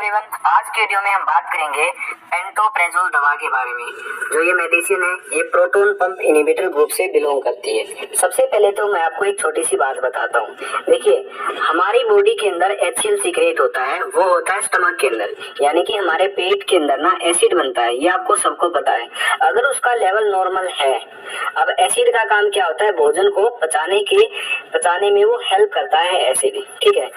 Everyone, आज के video में हम बात करेंगे पेंटोप्रेजोल दवा के बारे में। जो ये मेडिसिन है ये प्रोटॉन पंप इनहिबिटर ग्रुप से बिलोंग करती है। सबसे पहले तो मैं आपको एक छोटी सी बात बताता हूँ। देखिए, हमारी बॉडी के अंदर HCl सीक्रेट होता है, वो होता है स्टमक के अंदर, यानी कि हमारे पेट के अंदर ना एसिड बनता है, ये आपको सबको पता है। अगर उसका लेवल नॉर्मल है, अब एसिड का काम क्या होता है, भोजन को पचाने में वो हेल्प करता है एसिड, ठीक है।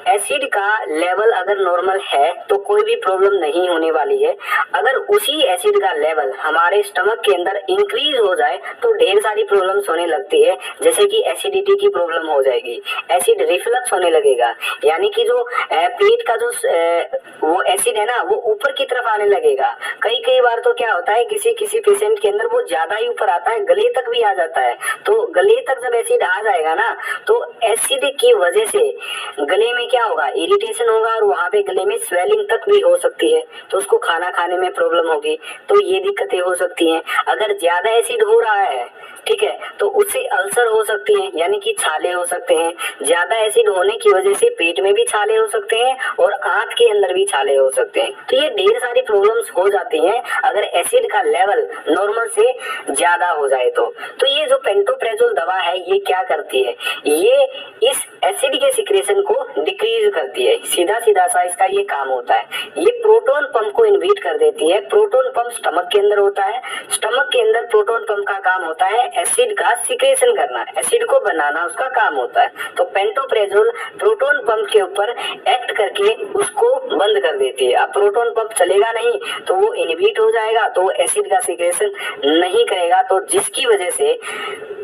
एसिड का लेवल अगर नॉर्मल है तो कोई भी प्रॉब्लम नहीं होने वाली है। अगर उसी एसिड का लेवल हमारे स्टमक के अंदर इंक्रीज हो जाए तो ढेर सारी प्रॉब्लम्स होने लगती है, जैसे कि एसिडिटी की प्रॉब्लम हो जाएगी, एसिड रिफ्लक्स होने लगेगा, यानी कि जो पेट का जो वो एसिड है ना वो ऊपर की तरफ आने लगेगा। कई बार तो क्या होता है, किसी पेशेंट के अंदर वो ज्यादा ही ऊपर आता है, गले तक भी आ जाता है। तो गले तक जब एसिड आ जाएगा ना तो एसिड की वजह से गले में क्या होगा, इरिटेशन होगा और वहां पे गले में स्वेलिंग तक भी हो सकती है, तो उसको खाना खाने में प्रॉब्लम होगी, तो ये दिक्कतें हो सकती हैं। अगर ज्यादा एसिड हो रहा है, ठीक है, तो उससे अल्सर हो सकती हैं, यानी कि छाले हो सकते हैं। ज्यादा एसिड होने की वजह से पेट में भी छाले हो सकते हैं और आंत के अंदर भी छाले हो सकते हैं। तो ये ढेर सारी प्रॉब्लम्स हो जाती हैं अगर एसिड का लेवल नॉर्मल से ज्यादा हो जाए तो ये जो पेंटोप्रेजोल दवा है ये क्या करती है, ये इस एसिड के सिक्रेशन को डिक्रीज करती है। सीधा सा इसका ये काम होता है। ये प्रोटॉन पंप को इनहिबिट कर देती है। प्रोटॉन पंप स्टमक के अंदर होता है। स्टमक के अंदर प्रोटॉन पंप का काम होता है एसिड का सिक्रेशन करना, एसिड को बनाना उसका काम होता है। तो पेंटोप्रेजोल प्रोटॉन पंप के ऊपर एक्ट करके उसको बंद कर देती है। अब प्रोटॉन पंप चलेगा नहीं तो वो इनहिबिट हो जाएगा, तो एसिड का सिक्रेशन नहीं करेगा, तो जिसकी वजह से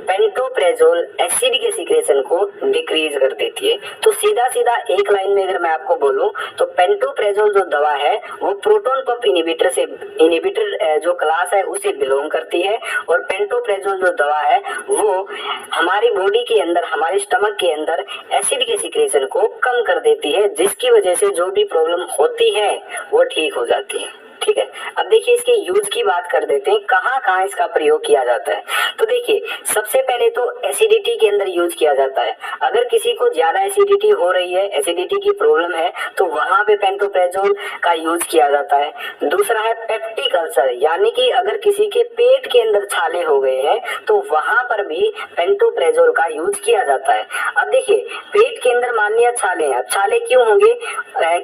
पेंटोप्रेजोल एसिड के सिक्रेशन को डिक्रीज कर देती है। तो सीधा एक लाइन में अगर मैं आपको बोलूं तो पेंटोप्रेजोल जो दवा है वो प्रोटॉन पंप इनहिबिटर जो क्लास है उसे बिलोंग करती है, और पेंटोप्रेजोल जो दवा है वो हमारी बॉडी के अंदर, हमारे स्टमक के अंदर एसिड के सिक्रेशन को कम कर देती है, जिसकी वजह से जो भी प्रॉब्लम होती है वो ठीक हो जाती है, ठीक है। अब देखिए इसके यूज की बात कर देते हैं, कहाँ इसका प्रयोग किया जाता है। तो देखिए, सबसे पहले तो एसिडिटी के अंदर यूज किया जाता है। अगर किसी को ज्यादा एसिडिटी हो रही है, एसिडिटी की प्रॉब्लम है, तो वहां पे पेंटोप्रेजोल का यूज किया जाता है। दूसरा है पेप्टिक अल्सर, यानी कि अगर किसी के पेट के अंदर छाले हो गए हैं तो वहां पर भी पेंटोप्रेजोल का यूज किया जाता है। अब देखिए, पेट के अंदर मान लिया छाले हैं, अब छाले क्यों होंगे,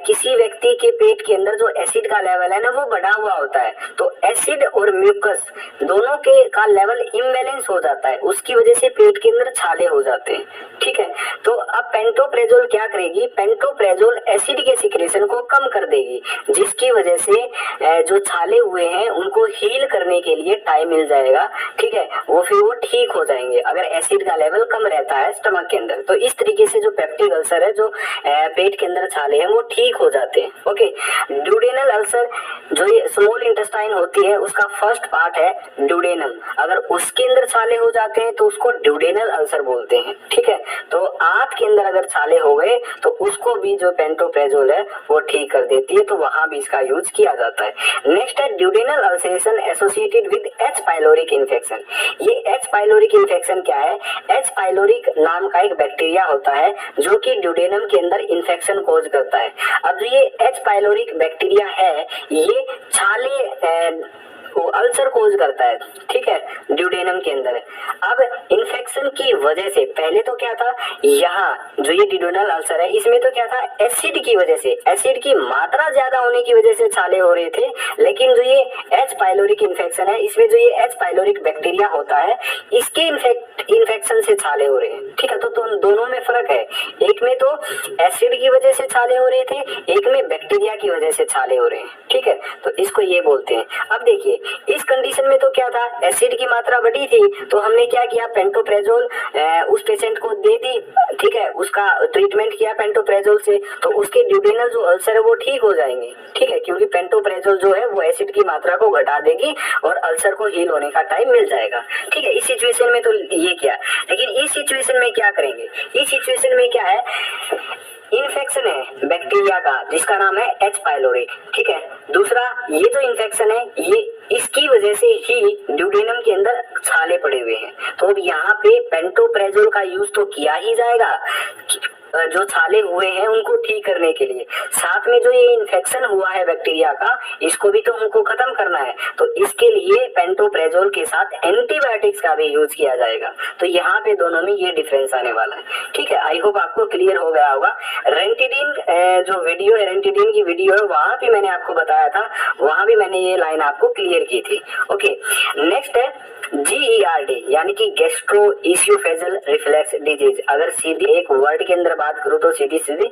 किसी व्यक्ति के पेट के अंदर जो एसिड का लेवल है ना वो बढ़ा हुआ होता है, तो एसिड और म्यूकस दोनों के का लेवल इम्बैलेंस हो जाता है, उसकी वजह से पेट के अंदर छाले हो जाते हैं, ठीक है। तो अब पेंटोप्रेजोल क्या करेगी, पेंटोप्रेजोल एसिड के सिक्रेशन को कम कर देगी, जिसकी वजह से जो छाले हुए हैं उनको हील करने के लिए टाइम मिल जाएगा, ठीक है, वो फिर वो ठीक हो जाएंगे अगर एसिड का लेवल कम रहता है स्टमक के अंदर। तो इस तरीके से जो पेप्टिक अल्सर है, जो पेट के अंदर छाले हैं वो ठीक हो जाते हैं। ओके, ड्यूडेनल अल्सर, जो ये स्मॉल इंटेस्टाइन होती है उसका फर्स्ट पार्ट है ड्यूडेनम, अगर उसके अंदर छाले हो जाते हैं तो उसको ड्यूडेनल अल्सर बोलते हैं, ठीक है। तो आंत के अंदर अगर छाले हो गए तो उसको भी जो पेंटोप्रेजोल है वो ठीक कर देती है, तो वहां भी इसका यूज किया जाता है। नेक्स्ट है duodenal ulceration associated with H pyloric infection. ये एच पाइलोरिक इन्फेक्शन क्या है, एच पाइलोरिक नाम का एक बैक्टीरिया होता है जो कि ड्यूडेनम के अंदर इन्फेक्शन कॉज करता है। अब ये एच पाइलोरिक बैक्टीरिया है ये छाले वो अल्सर कोज करता है, ठीक है, ड्यूडेनम के अंदर। अब इन्फेक्शन की वजह से, पहले तो क्या था, यहाँ जो ये ड्यूडेनल अल्सर है इसमें तो क्या था, एसिड की वजह से, एसिड की मात्रा ज्यादा होने की वजह से छाले हो रहे थे, लेकिन जो ये एच पाइलोरिक इन्फेक्शन है इसमें जो ये एच पाइलोरिक बैक्टीरिया होता है इसके इन्फेक्शन से छाले हो रहे हैं, ठीक है। तो दोनों में फर्क है, एक में तो एसिड की वजह से छाले हो रहे थे, एक में बैक्टीरिया की वजह से छाले हो रहे हैं, ठीक है। तो इसको ये बोलते हैं। अब देखिए, इस कंडीशन में तो क्या था, एसिड की मात्रा बढ़ी थी, तो हमने क्या किया, पेंटोप्रेजोल उस पेशेंट को दे दी, ठीक है, उसका ट्रीटमेंट किया पेंटोप्रेजोल से, तो उसके ड्यूडेनल जो अल्सर है वो ठीक हो जाएंगे, ठीक है, क्योंकि पेंटोप्रेजोल जो है वो एसिड की मात्रा को घटा देगी और अल्सर को हील होने का टाइम मिल जाएगा, ठीक है। इस सिचुएशन में तो ये किया, लेकिन इस सिचुएशन में क्या करेंगे, इस सिचुएशन में क्या है, इन्फेक्शन है बैक्टीरिया का जिसका नाम है एच पाइलोरी, ठीक है। दूसरा ये जो इन्फेक्शन है ये इसकी वजह से ही ड्यूडेनम के अंदर छाले पड़े हुए हैं, तो अब यहाँ पे पेंटोप्रेजोल का यूज तो किया ही जाएगा, जो छाले हुए हैं उनको ठीक करने के लिए, साथ में जो ये इन्फेक्शन हुआ है बैक्टीरिया का, इसको भी तो हमको खत्म करना है। तो इसके लिए पेंटोप्रेजोल के साथ एंटीबायोटिक्स का भी यूज किया जाएगा। तो यहाँ पे दोनों में ये डिफरेंस आने वाला है। ठीक है, आई होप आपको क्लियर हो गया होगा। रेंटिडिन जो वीडियो है, रेंटिडिन की वीडियो है, वहां भी मैंने आपको बताया था, वहां भी मैंने ये लाइन आपको क्लियर की थी। ओके, नेक्स्ट है GERD यानी कि गैस्ट्रो इसियोफेजल रिफ्लेक्स डिजीज। अगर सीधी एक वर्ड के अंदर बात करूं तो सीधी सीधी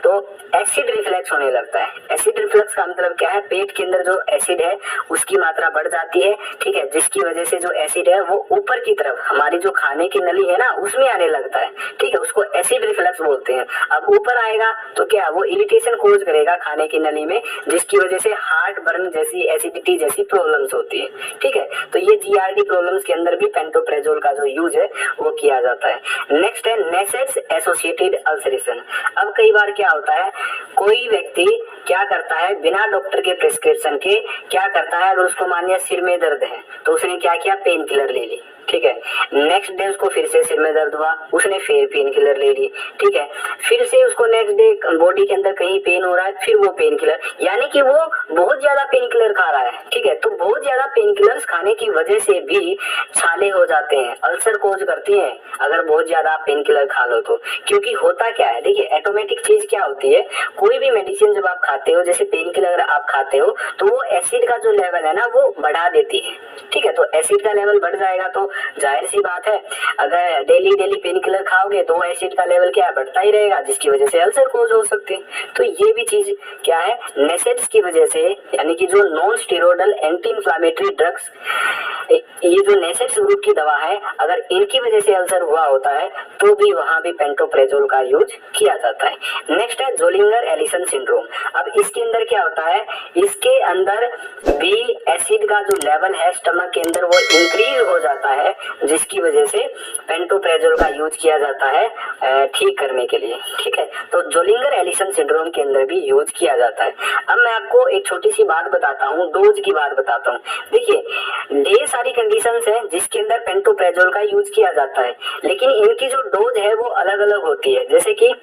तो एसिड रिफ्लेक्स होने लगता है। एसिड रिफ्लेक्स का मतलब क्या है, पेट के अंदर जो एसिड है उसकी मात्रा बढ़ जाती है। ठीक है, जिसकी वजह से जो एसिड है वो ऊपर की तरफ हमारी जो खाने की नली है ना उसमें आने लगता है। ठीक है, उसको एसिड रिफ्लेक्स बोलते हैं। अब ऊपर आएगा तो क्या, वो इरिटेशन कोज करेगा खाने की नली में, जिसकी वजह से हार्ट बर्न जैसी, एसिडिटी जैसी प्रॉब्लम्स होती है। ठीक है, तो ये GERD प्रॉब्लम्स के अंदर भी पेंटोप्रेजोल का जो यूज है वो किया जाता है। नेक्स्ट है नेसेट्स एसोसिएटेड अल्सरेशन। अब कई बार क्या होता है, कोई व्यक्ति क्या करता है, बिना डॉक्टर के प्रिस्क्रिप्शन के क्या करता है, अगर उसको मानिए सिर में दर्द है तो उसने क्या किया, पेन किलर ले ली। ठीक है, नेक्स्ट डे उसको फिर से सिर में दर्द हुआ, उसने फिर पेन किलर ले ली। ठीक है, फिर से उसको नेक्स्ट डे बॉडी के अंदर कहीं पेन हो रहा है, फिर वो पेन किलर, यानी कि वो बहुत ज्यादा पेन किलर खा रहा है। ठीक है, तो बहुत ज्यादा पेन किलर्स खाने की वजह से भी छाले हो जाते हैं, अल्सर कोज करती हैं अगर बहुत ज्यादा पेन किलर खा लो तो। क्योंकि होता क्या है, देखिए ऑटोमेटिक चीज क्या होती है, कोई भी मेडिसिन जब आप खाते हो, जैसे पेन किलर आप खाते हो, तो वो एसिड का जो लेवल है ना वो बढ़ा देती है। ठीक है, तो एसिड का लेवल बढ़ जाएगा तो जाहिर सी बात है, अगर डेली डेली पेन किलर खाओगे तो एसिड का लेवल क्या बढ़ता ही रहेगा, जिसकी वजह से अल्सर कोज हो सकते हैं। तो ये भी चीज क्या है, नेसेट्स की वजह से, यानी कि जो non steroidal anti inflammatory drugs, ये जो नेसेट्स ग्रुप की दवा है, अगर इनकी वजह से अल्सर हुआ होता है तो भी वहां भी पेंटोप्रेजोल का यूज किया जाता है। नेक्स्ट है जोलिंगर एलिसन सिंड्रोम। अब इसके अंदर क्या होता है, इसके अंदर भी एसिड का जो लेवल है स्टमक के अंदर वो इंक्रीज हो जाता है, जिसकी वजह से पेंटोप्रेजोल का यूज किया जाता है ठीक करने के लिए। ठीक है, तो जोलिंगर एलिसन सिंड्रोम के अंदर भी यूज किया जाता है। अब मैं आपको एक छोटी सी बात बताता हूँ, डोज की बात बताता हूँ। देखिए, ढेर सारी कंडीशंस हैं जिसके अंदर पेंटोप्रेजोल का यूज किया जाता है, लेकिन इनकी जो डोज है वो अलग अलग होती है। जैसे कि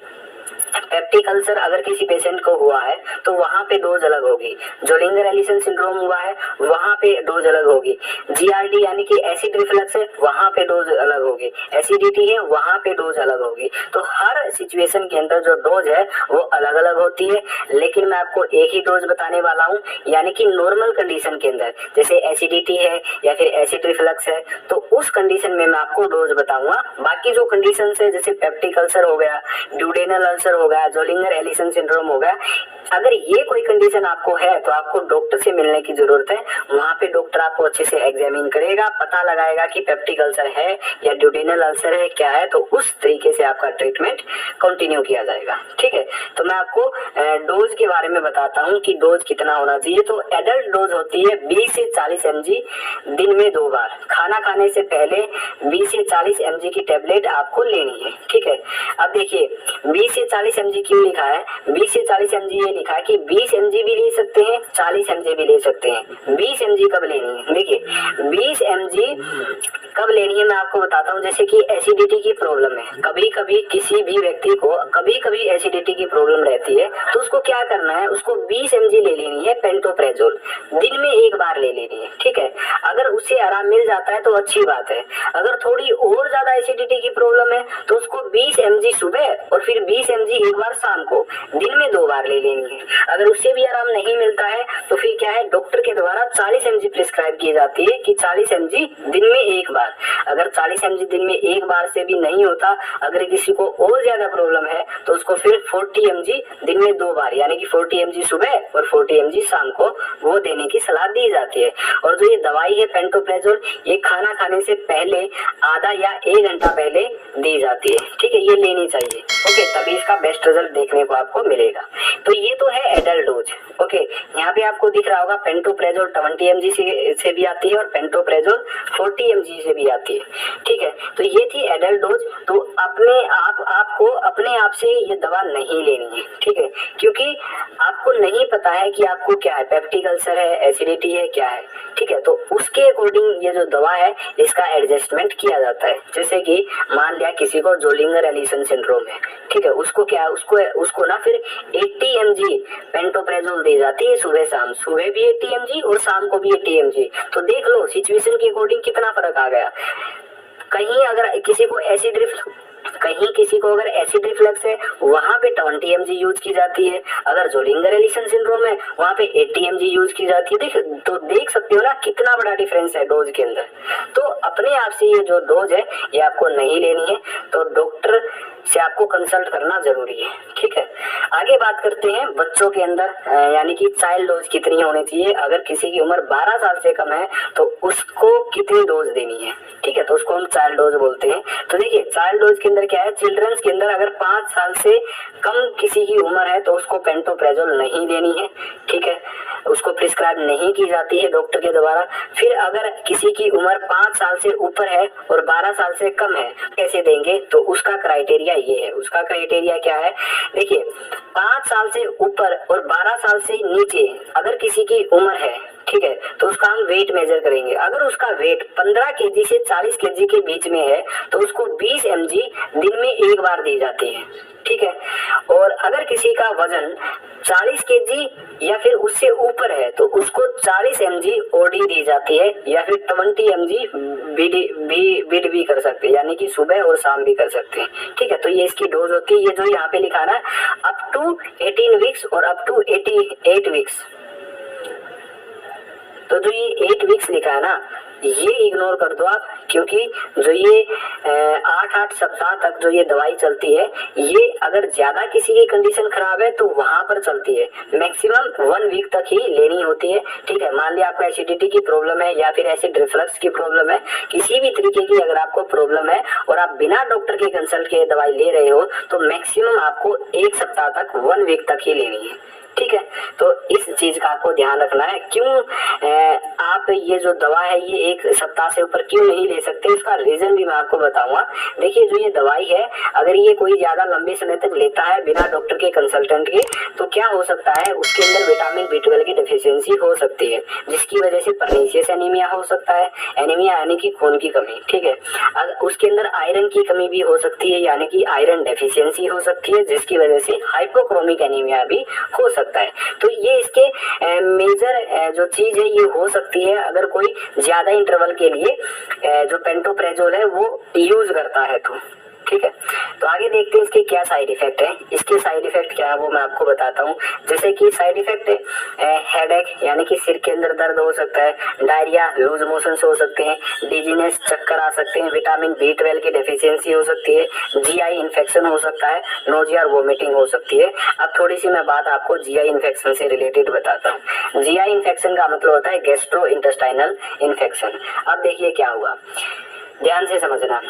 पेप्टिक अल्सर अगर किसी पेशेंट को हुआ है तो वहां पे डोज अलग होगी, जोलिंगर एलिसन सिंड्रोम हुआ है वहां पे डोज अलग होगी, GERD यानी कि एसिड रिफ्लक्स है वहां पे डोज अलग होगी, एसिडिटी है वहां पे डोज अलग होगी। तो हर सिचुएशन के अंदर जो डोज है वो अलग अलग होती है, लेकिन मैं आपको एक ही डोज बताने वाला हूँ। यानी कि नॉर्मल कंडीशन के अंदर, जैसे एसिडिटी है या फिर एसिड रिफ्लक्स है, तो उस कंडीशन में मैं आपको डोज बताऊंगा। बाकी जो कंडीशन है, जैसे पेप्टिक अल्सर हो गया, ड्यूडेनल अल्सर हो गया, जोलिंगर एलिसन सिंड्रोम हो गया, अगर ये कोई कंडीशन आपको है तो आपको डॉक्टर से मिलने की जरूरत है। वहां पे डॉक्टर आपको अच्छे से एग्जामिन करेगा, पता लगाएगा कि पेप्टिक अल्सर है या ड्यूडेनल अल्सर है, क्या है, तो उस तरीके से आपका ट्रीटमेंट कंटिन्यू किया जाएगा। ठीक है, तो मैं आपको डोज के बारे में बताता हूँ कि डोज कितना होना चाहिए। तो एडल्ट डोज होती है 20 से 40 mg दिन में 2 बार। खाना खाने से पहले 20 से 40 mg की टेबलेट आपको लेनी है। ठीक है, अब देखिए 20 से 40 mg क्यों लिखा है, 20 से 40 mg ये लिखा है कि 20 mg भी ले सकते हैं, 40 mg भी ले सकते हैं। 20 mg कब लेनी है, देखिए 20 mg कब लेनी है मैं आपको बताता हूँ। जैसे कि एसिडिटी की प्रॉब्लम है, कभी कभी किसी भी व्यक्ति को कभी कभी एसिडिटी की प्रॉब्लम रहती है, तो उसको क्या करना है, उसको 20 mg ले लेनी है पेंटोप्रेजोल, दिन में 1 बार ले लेनी है। ठीक है, अगर उससे आराम मिल जाता है तो अच्छी बात है। अगर थोड़ी और ज्यादा एसिडिटी की प्रॉब्लम है तो उसको 20 mg सुबह और फिर 20 mg 1 बार शाम को, दिन में 2 बार ले लेनी है। अगर उससे भी आराम नहीं मिलता है तो फिर क्या है, डॉक्टर के द्वारा 40 mg प्रिस्क्राइब की जाती है कि 40 mg दिन में 1 बार। अगर 40 mg दिन में 1 बार से भी नहीं होता, अगर किसी को और ज्यादा प्रॉब्लम है तो उसको फिर 40 mg दिन में 2 बार, यानी कि 40 mg सुबह और 40 mg शाम को वो देने की सलाह दी जाती है। और जो ये दवाई है पेंटोप्रेजोल, ये खाना खाने से पहले आधा या 1 घंटा पहले दी जाती है। ठीक है, ये लेनी चाहिए। ओके, तभी इसका बेस्ट रिजल्ट देखने को आपको मिलेगा। तो ये तो है एडल्ट डोज। ओके, यहाँ पे आपको दिख रहा होगा पेंटोप्रेजोल 20 mg से भी आती है और पेंटोप्रेजोल 40 mg से भी आती है। ठीक है, तो ये थी एडल्ट डोज। तो आपको अपने आप से ये दवा नहीं लेनी है। ठीक है, क्योंकि आपको नहीं पता है कि आपको क्या है, पेप्टिक अल्सर है, एसिडिटी है, क्या है। ठीक है, तो उसके अकॉर्डिंग ये जो दवा है इसका एडजस्टमेंट किया जाता है। जैसे कि मान लिया किसी को जोलिंगर एलिसन सिंड्रोम है, ठीक है, उसको क्या, उसको ना फिर 80 mg पेंटोप्रेजोल दी जाती है सुबह शाम, सुबह भी 80 mg और शाम को भी 80 mg। तो देख लो सिचुएशन के अकॉर्डिंग कितना फर्क आ गया। कहीं अगर किसी को एसिड रिफ्लक्स है वहां पे 20 mg यूज की जाती है, अगर जोलिंगर एलिसन सिंड्रोम है वहां पे 80 mg यूज की जाती है। देख सकते हो ना कितना बड़ा डिफरेंस है डोज के अंदर। तो अपने आप से ये जो डोज है ये आपको नहीं लेनी है, तो डॉक्टर से आपको कंसल्ट करना जरूरी है। ठीक है, आगे बात करते हैं बच्चों के अंदर, यानी कि चाइल्ड डोज कितनी होनी चाहिए। अगर किसी की उम्र 12 साल से कम है तो उसको कितनी डोज देनी है। ठीक है, तो उसको हम चाइल्ड डोज बोलते हैं। तो देखिए चाइल्ड डोज के अंदर क्या है, चिल्ड्रंस के अंदर अगर 5 साल से कम किसी की उम्र है तो उसको पेंटोप्रेजोल नहीं देनी है। ठीक है, उसको प्रिस्क्राइब नहीं की जाती है डॉक्टर के द्वारा। फिर अगर किसी की उम्र 5 साल से ऊपर है और 12 साल से कम है कैसे देंगे, तो उसका क्राइटेरिया ये है। उसका क्राइटेरिया क्या है, देखिए 5 साल से ऊपर और 12 साल से नीचे अगर किसी की उम्र है, ठीक है, तो उसका हम वेट मेजर करेंगे। अगर उसका वेट 15 केजी से 40 केजी के बीच में है तो उसको 20 mg दिन में एक बार दी जाती है। ठीक है, और अगर किसी का वजन 40 केजी या फिर उससे ऊपर है तो उसको 40 mg ओडी दी जाती है, या फिर 20 mg बीड भी कर सकते हैं, यानी कि सुबह और शाम भी कर सकते हैं। ठीक है, तो ये इसकी डोज होती है। ये जो यहाँ पे लिखा है अप टू 18 वीक्स और अप टू 88 वीक्स, तो जो ये 8 वीक्स लिखा है ना ये इग्नोर कर दो आप, क्योंकि जो ये 8 सप्ताह तक जो ये दवाई चलती है ये अगर ज्यादा किसी की कंडीशन खराब है तो वहां पर चलती है। मैक्सिमम 1 वीक तक ही लेनी होती है। ठीक है, मान लिया आपको एसिडिटी की प्रॉब्लम है या फिर एसिड रिफ्लक्स की प्रॉब्लम है, किसी भी तरीके की अगर आपको प्रॉब्लम है और आप बिना डॉक्टर के कंसल्ट के दवाई ले रहे हो तो मैक्सिमम आपको 1 सप्ताह तक 1 वीक तक ही लेनी है। ठीक है, तो इस चीज का आपको ध्यान रखना है। क्यों आप ये जो दवा है ये 1 सप्ताह से ऊपर क्यों नहीं ले सकते, इसका रीजन भी मैं आपको बताऊंगा। देखिए जो ये दवाई है अगर ये कोई ज्यादा लंबे समय तक लेता है बिना डॉक्टर के कंसल्टेंट के तो क्या हो सकता है, उसके अंदर विटामिन B12 की डेफिशिएंसी हो सकती है, जिसकी वजह से परनीशियस एनीमिया हो सकता है। एनीमिया यानी कि खून की कमी। ठीक है, उसके अंदर आयरन की कमी भी हो सकती है, यानी कि आयरन डेफिशिएंसी हो सकती है, जिसकी वजह से हाइपोक्रोमिक एनीमिया भी हो सकता है। तो ये इसके मेजर जो चीज है ये हो सकती है अगर कोई ज्यादा इंटरवल के लिए जो पेंटोप्रेजोल है वो यूज करता है तो। ठीक है, तो आगे देखते हैं इसके क्या साइड इफेक्ट है। इसके साइड इफेक्ट क्या है वो मैं आपको बताता हूँ। जैसे कि साइड इफेक्ट हेडेक यानी कि सिर के अंदर दर्द हो सकता है, डायरिया, लूज मोशन हो सकते हैं, डिजीनेस, चक्कर आ सकते हैं, विटामिन B12 की डेफिशिएंसी हो सकती है, GI इन्फेक्शन हो सकता है, नोजिया और वोमिटिंग हो सकती है। अब थोड़ी सी मैं बात आपको GI इन्फेक्शन से रिलेटेड बताता हूँ। GI इन्फेक्शन का मतलब होता है गैस्ट्रो इंटेस्टाइनल इन्फेक्शन। अब देखिए क्या हुआ, ध्यान से समझना।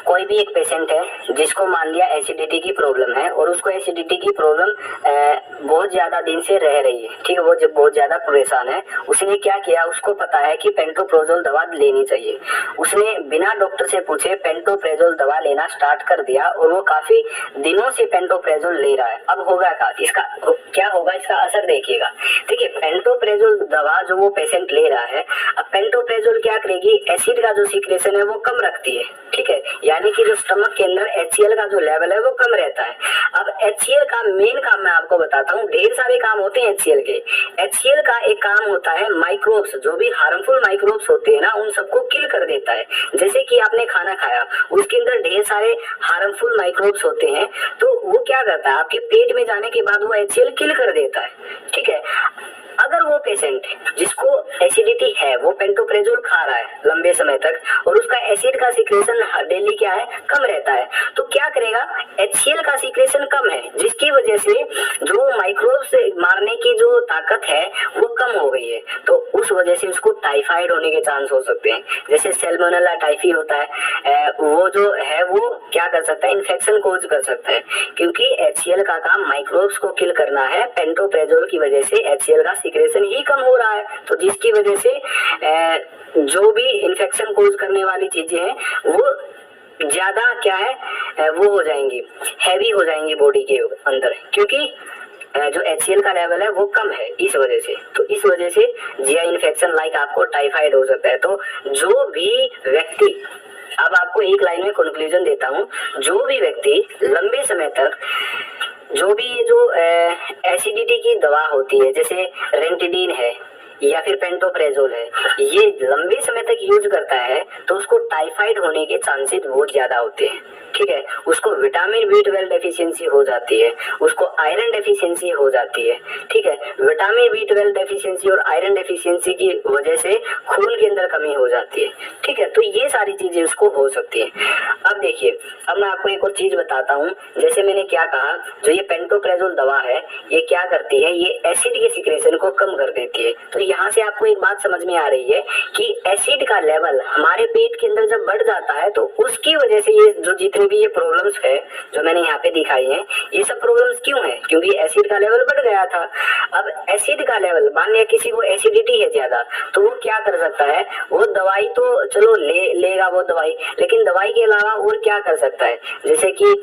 कोई भी एक पेशेंट है जिसको मान लिया एसिडिटी की प्रॉब्लम है और उसको एसिडिटी की प्रॉब्लम बहुत ज्यादा दिन से रह रही है। ठीक है, वो जब बहुत ज्यादा परेशान है, उसने क्या किया, उसको पता है कि पेंटोप्रेजोल दवा लेनी चाहिए, उसने बिना डॉक्टर से पूछे पेंटोप्रेजोल दवा लेना स्टार्ट कर दिया और वो काफी दिनों से पेंटोप्रेजोल ले रहा है। अब होगा इसका क्या होगा, इसका असर देखिएगा। देखिए पेंटोप्रेजोल दवा जो वो पेशेंट ले रहा है, अब पेंटोप्रेजोल क्या करेगी, एसिड का जो सीक्रेशन है वो कम रखती है। ठीक है, यानी कि जो स्टमक के अंदर HCl का जो लेवल है वो कम रहता है। अब HCl का मेन काम मैं आपको बताता हूँ, ढेर सारे काम होते हैं HCl के। HCl का एक काम होता है माइक्रोब्स, जो भी हार्मफुल माइक्रोब्स होते हैं ना उन सबको किल कर देता है। जैसे कि आपने खाना खाया उसके अंदर ढेर सारे हार्मफुल माइक्रोब्स होते हैं, तो वो क्या करता है आपके पेट में जाने के बाद वो HCl किल कर देता है। ठीक है, अगर वो पेशेंट जिसको एसिडिटी है वो पेंटोप्रेजोल खा रहा है लंबे समय तक और उसका एसिड का सीक्रेशन डेली क्या है, कम रहता है, तो क्या करेगा, HCl का सीक्रेशन कम है, जिसकी वजह से जो माइक्रोब्स मारने की जो ताकत है वो कम हो गई है। तो उस वजह से उसको टाइफाइड होने के चांस हो सकते हैं। जैसे सैल्मोनेला टाइफी होता है, वो जो है वो क्या कर सकता है, इन्फेक्शन कोज कर सकता है, क्योंकि HCl का काम माइक्रोब्स को किल करना है। पेंटोप्रेजोल की वजह से HCl का सीक्रेशन ही कम हो रहा है, तो जिसकी वजह से जो भी इन्फेक्शन कोज करने वाली चीजें हैं वो ज्यादा क्या है, वो हो जाएंगी, हैवी हो जाएंगी बॉडी के अंदर, क्योंकि जो HCl का लेवल है वो कम है इस वजह से। तो इस वजह से जीआई इन्फेक्शन लाइक आपको टाइफाइड हो सकता है। तो जो भी व्यक्ति, अब आपको एक लाइन में कंक्लूजन देता हूँ, जो भी व्यक्ति लंबे समय तक जो भी ये जो एसिडिटी की दवा होती है जैसे रेंटिडीन है या फिर पेंटोप्रेजोल है, ये लंबे समय तक यूज करता है तो उसको टाइफाइड होने के चांसेस बहुत ज्यादा होते हैं। ठीक है, उसको विटामिन B12 डेफिशिएंसी हो जाती है, उसको आयरन डेफिशिएंसी हो जाती है। ठीक है, विटामिन B12 डेफिशिएंसी और आयरन डेफिशिएंसी की वजह से खून के अंदर कमी हो जाती है। ठीक है, तो ये सारी चीजें उसको हो सकती है। अब देखिए, अब मैं आपको एक और चीज बताता हूँ, जैसे मैंने क्या कहा, जो ये पेंटोप्रेजोल दवा है ये क्या करती है, ये एसिड के सीक्रेशन को कम कर देती है। तो यहाँ से आपको एक बात समझ में आ रही है कि एसिड का लेवल हमारे पेट के अंदर जब बढ़ जाता है तो उसकी वजह से ये जो जितने भी ये प्रॉब्लम्स है जो मैंने यहाँ पे दिखाई हैं, ये सब प्रॉब्लम्स क्यों है, क्योंकि एसिड का लेवल बढ़ गया था। अब एसिड का लेवल, मान लिया किसी को एसिडिटी है ज्यादा, तो वो क्या कर सकता है, वो दवाई तो चलो लेगा वो दवाई, लेकिन दवाई के अलावा और क्या कर सकता है, जैसे कि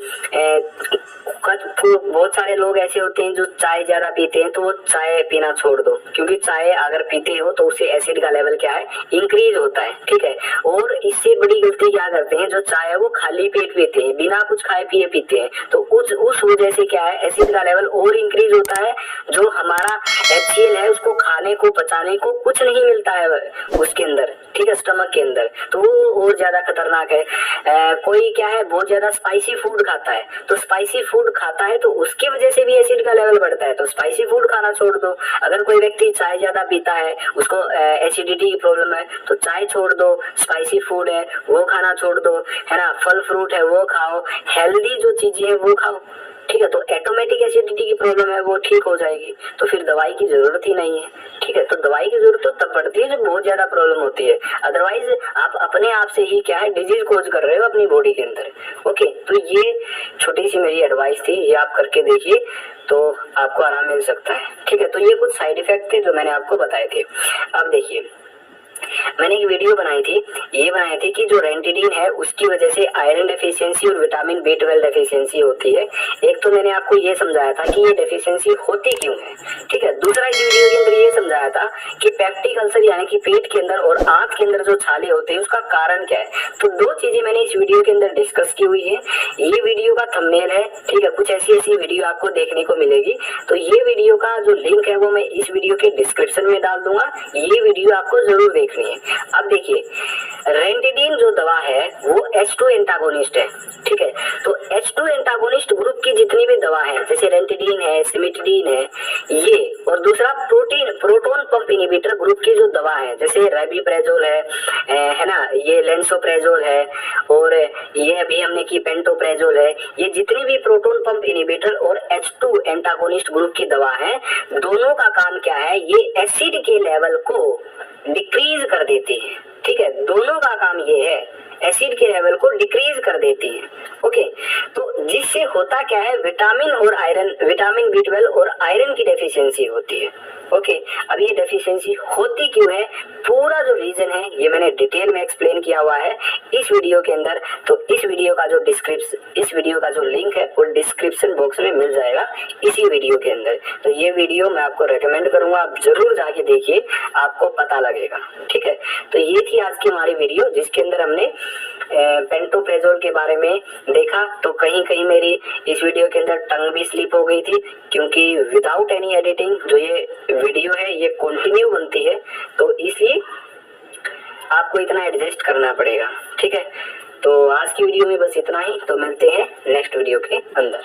बहुत सारे लोग ऐसे होते हैं जो चाय ज्यादा पीते हैं, तो वो चाय पीना छोड़ दो, क्योंकि चाय अगर पीते हो तो उससे एसिड का लेवल क्या है, इंक्रीज होता है। ठीक है, और इससे बड़ी गलती क्या करते हैं, जो चाय है वो खाली पेट पीते हैं, बिना कुछ खाए पिए पीते हैं, तो उस वजह से क्या है, एसिड का लेवल और इंक्रीज होता है। जो हमारा HCl है उसको खाने को पचाने को कुछ नहीं मिलता है उसके अंदर, ठीक है, स्टमक के अंदर, तो वो और ज्यादा खतरनाक है। कोई क्या है, बहुत ज्यादा स्पाइसी फूड खाता है, तो स्पाइसी फूड खाता है तो उसकी वजह से भी एसिड का लेवल बढ़ता है, तो स्पाइसी फूड खाना छोड़ दो। अगर कोई व्यक्ति चाय ज्यादा पीता है, उसको एसिडिटी की प्रॉब्लम है, तो चाय छोड़ दो, स्पाइसी फूड है वो खाना छोड़ दो, है ना, फल फ्रूट है वो खाओ, हेल्दी जो चीजें है वो खाओ। ठीक है, तो ऑटोमेटिक एसिडिटी की प्रॉब्लम है वो ठीक हो जाएगी, तो फिर दवाई की जरूरत ही नहीं है। ठीक है, तो दवाई की जरूरत तो तब पड़ती है जब बहुत ज्यादा प्रॉब्लम होती है, अदरवाइज आप अपने आप से ही क्या है, डिजीज कोज कर रहे हो अपनी बॉडी के अंदर। ओके, तो ये छोटी सी मेरी एडवाइस थी, ये आप करके देखिए तो आपको आराम मिल सकता है। ठीक है, तो ये कुछ साइड इफेक्ट थे जो मैंने आपको बताए थे। अब देखिए, मैंने एक वीडियो बनाई थी, ये बनाई थी कि जो रेंटिडीन है उसकी वजह से आयरन डेफिशिएंसी और विटामिन B12 डेफिशिएंसी होती है। एक तो मैंने आपको ये समझाया था कि ये डेफिशिएंसी होती क्यों है। ठीक है, दूसरा इस वीडियो के अंदर ये समझाया था कि पेप्टिक अल्सर यानी कि पेट के अंदर और आंत के अंदर जो छाले होते हैं उसका कारण क्या है। तो दो चीजें मैंने इस वीडियो के अंदर डिस्कस की हुई है। ये वीडियो का थंबनेल है, ठीक है, कुछ ऐसी वीडियो आपको देखने को मिलेगी, तो ये वीडियो का जो लिंक है वो मैं इस वीडियो के डिस्क्रिप्शन में डाल दूंगा, ये वीडियो आपको जरूर देखनी है। अब देखिए, रेंटिडीन जो दवा है वो H2 एंटागोनिस्ट है। ठीक है, तो H2 एंटागोनिस्ट ग्रुप की जितनी भी दवा है, जैसे रेंटिडीन है, सिमिटिडीन है, ये, और दूसरा प्रोटोन पंप इनहिबिटर ग्रुप की जो दवा है, जैसे रेबिप्रेजोल है ना, ये लेंसोप्रेजोल है, और ये अभी हमने की पेंटोप्रेजोल है, ये जितनी भी प्रोटोन पंप इनहिबिटर और H2 एंटागोनिस्ट ग्रुप की दवा है, दोनों का काम क्या है, ये एसिड के लेवल को डिक्रीज कर देती है। ठीक है, दोनों का काम ये है, एसिड के लेवल को डिक्रीज कर देती है। ओके, तो जिससे होता क्या है, विटामिन और आयरन, विटामिन B12 और आयरन की डेफिशिएंसी होती है। ओके, अब ये डेफिशिएंसी होती क्यों है, पूरा जो रीजन है ये मैंने डिटेल में एक्सप्लेन किया हुआ है इस वीडियो के अंदर। तो इस वीडियो का जो लिंक है वो डिस्क्रिप्शन बॉक्स में मिल जाएगा इसी वीडियो के अंदर। तो ये वीडियो मैं आपको रेकमेंड करूंगा, आप जरूर जाके देखिए, आपको पता लगेगा। ठीक है, तो ये थी आज की हमारी वीडियो जिसके अंदर हमने पेंटोप्रेजोल के बारे में देखा। तो कहीं कहीं मेरी इस वीडियो के अंदर टंग भी स्लिप हो गई थी, क्योंकि विदाउट एनी एडिटिंग जो ये वीडियो है ये कंटिन्यू बनती है, तो इसलिए आपको इतना एडजस्ट करना पड़ेगा। ठीक है, तो आज की वीडियो में बस इतना ही, तो मिलते हैं नेक्स्ट वीडियो के अंदर।